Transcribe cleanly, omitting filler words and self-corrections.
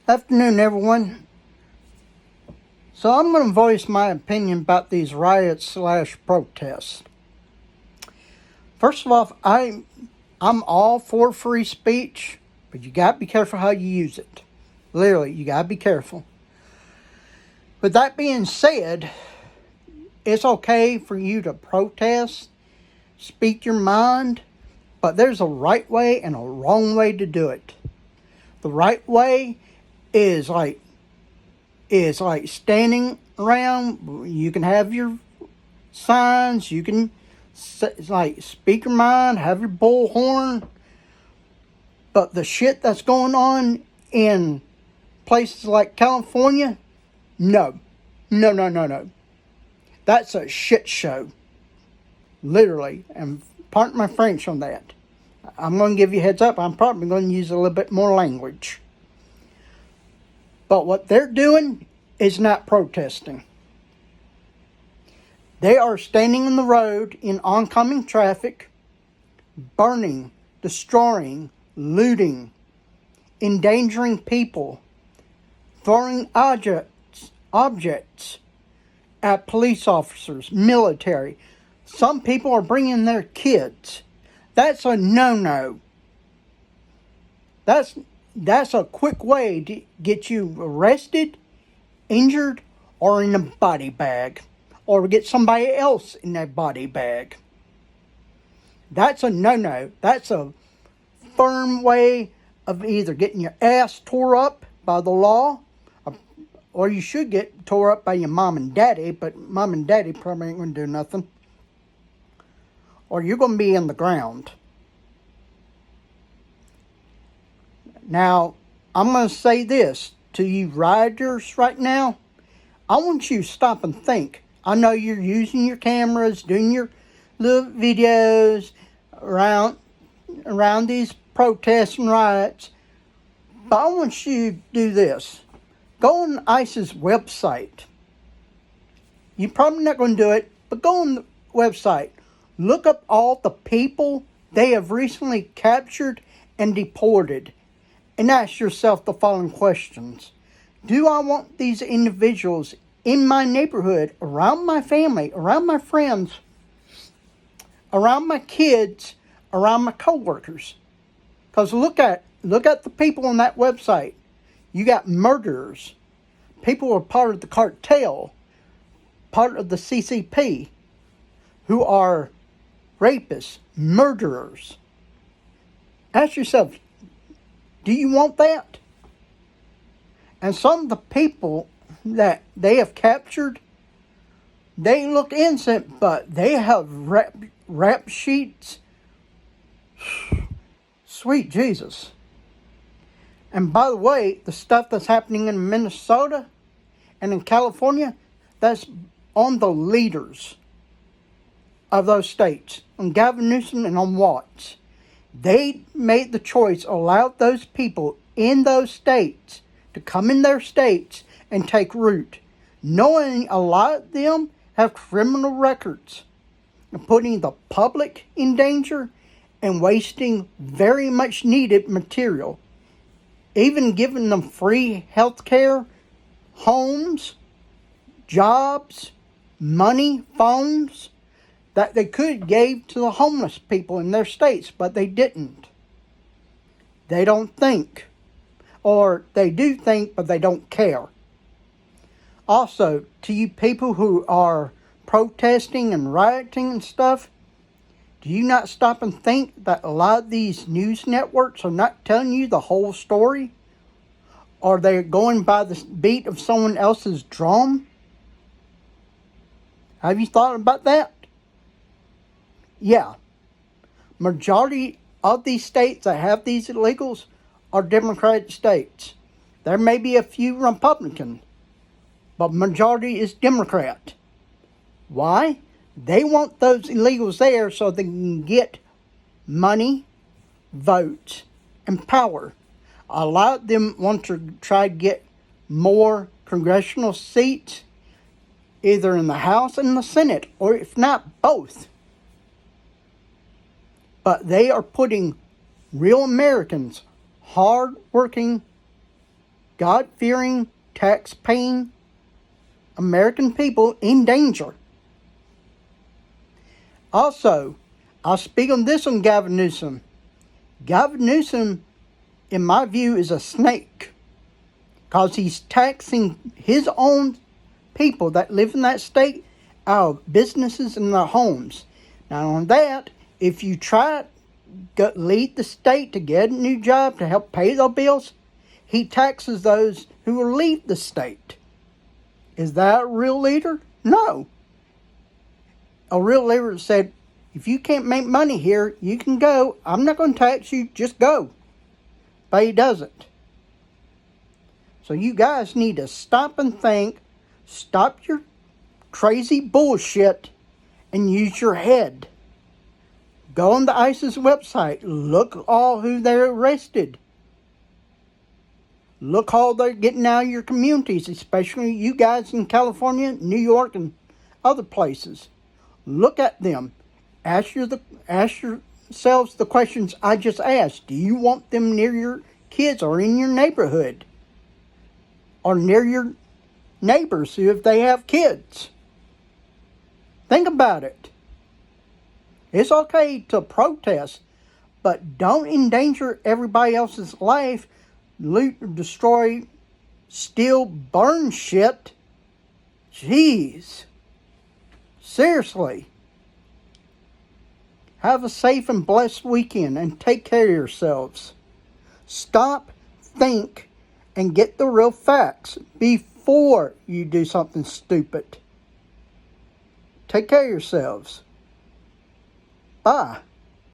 Afternoon, everyone. So I'm going to voice my opinion about these riots/protests. First of all, I'm all for free speech, but you got to be careful how you use it. Literally, you got to be careful. With that being said, it's okay for you to protest, speak your mind, but there's a right way and a wrong way to do it. The right way is like standing around. You can have your signs, you can speak your mind, have your bullhorn, but the shit that's going on in places like California, no. That's a shit show, literally, and pardon my French on that. I'm going to give you a heads up, I'm probably going to use a little bit more language. But what they're doing is not protesting. They are standing in the road in oncoming traffic, burning, destroying, looting, endangering people, throwing objects at police officers, military. Some people are bringing their kids. That's a no-no. That's a quick way to get you arrested, injured, or in a body bag, or get somebody else in that body bag. That's a no-no. That's a firm way of either getting your ass tore up by the law, or you should get tore up by your mom and daddy, but mom and daddy probably ain't going to do nothing. Or you're going to be in the ground. Now, I'm going to say this to you riders right now. I want you to stop and think. I know you're using your cameras, doing your little videos around these protests and riots. But I want you to do this. Go on ICE's website. You're probably not going to do it, but go on the website. Look up all the people they have recently captured and deported. And ask yourself the following questions. Do I want these individuals in my neighborhood, around my family, around my friends, around my kids, around my coworkers? Because look at the people on that website. You got murderers. People who are part of the cartel, part of the CCP, who are rapists, murderers. Ask yourself, do you want that? And some of the people that they have captured, they look innocent, but they have rap sheets. Sweet Jesus. And by the way, the stuff that's happening in Minnesota and in California, that's on the leaders of those states, on Gavin Newsom and on Watts. They made the choice, allowed those people in those states to come in their states and take root, knowing a lot of them have criminal records, and putting the public in danger and wasting very much needed material, even giving them free health care, homes, jobs, money, phones, that they could give to the homeless people in their states, but they didn't. They don't think. Or they do think, but they don't care. Also, to you people who are protesting and rioting and stuff, do you not stop and think that a lot of these news networks are not telling you the whole story? Or they're going by the beat of someone else's drum? Have you thought about that? Yeah, majority of these states that have these illegals are Democratic states. There may be a few Republican, but majority is Democrat. Why? They want those illegals there so they can get money, votes, and power. A lot of them want to try to get more congressional seats, either in the House and the Senate, or if not, both. But they are putting real Americans, hard-working God-fearing, tax-paying American people in danger. Also, I'll speak on this on Gavin Newsom. Gavin Newsom, in my view, is a snake because he's taxing his own people that live in that state out of businesses and their homes. Not only that, if you try to leave the state to get a new job to help pay their bills, he taxes those who will leave the state. Is that a real leader? No. A real leader said, if you can't make money here, you can go. I'm not going to tax you, just go. But he doesn't. So you guys need to stop and think, stop your crazy bullshit, and use your head. Go on the ISIS website, look all who they're arrested. Look how they're getting out of your communities, especially you guys in California, New York, and other places. Look at them. Ask yourselves the questions I just asked. Do you want them near your kids or in your neighborhood? Or near your neighbors if they have kids? Think about it. It's okay to protest, but don't endanger everybody else's life, loot, destroy, steal, burn shit. Jeez. Seriously. Have a safe and blessed weekend and take care of yourselves. Stop, think, and get the real facts before you do something stupid. Take care of yourselves. Bye.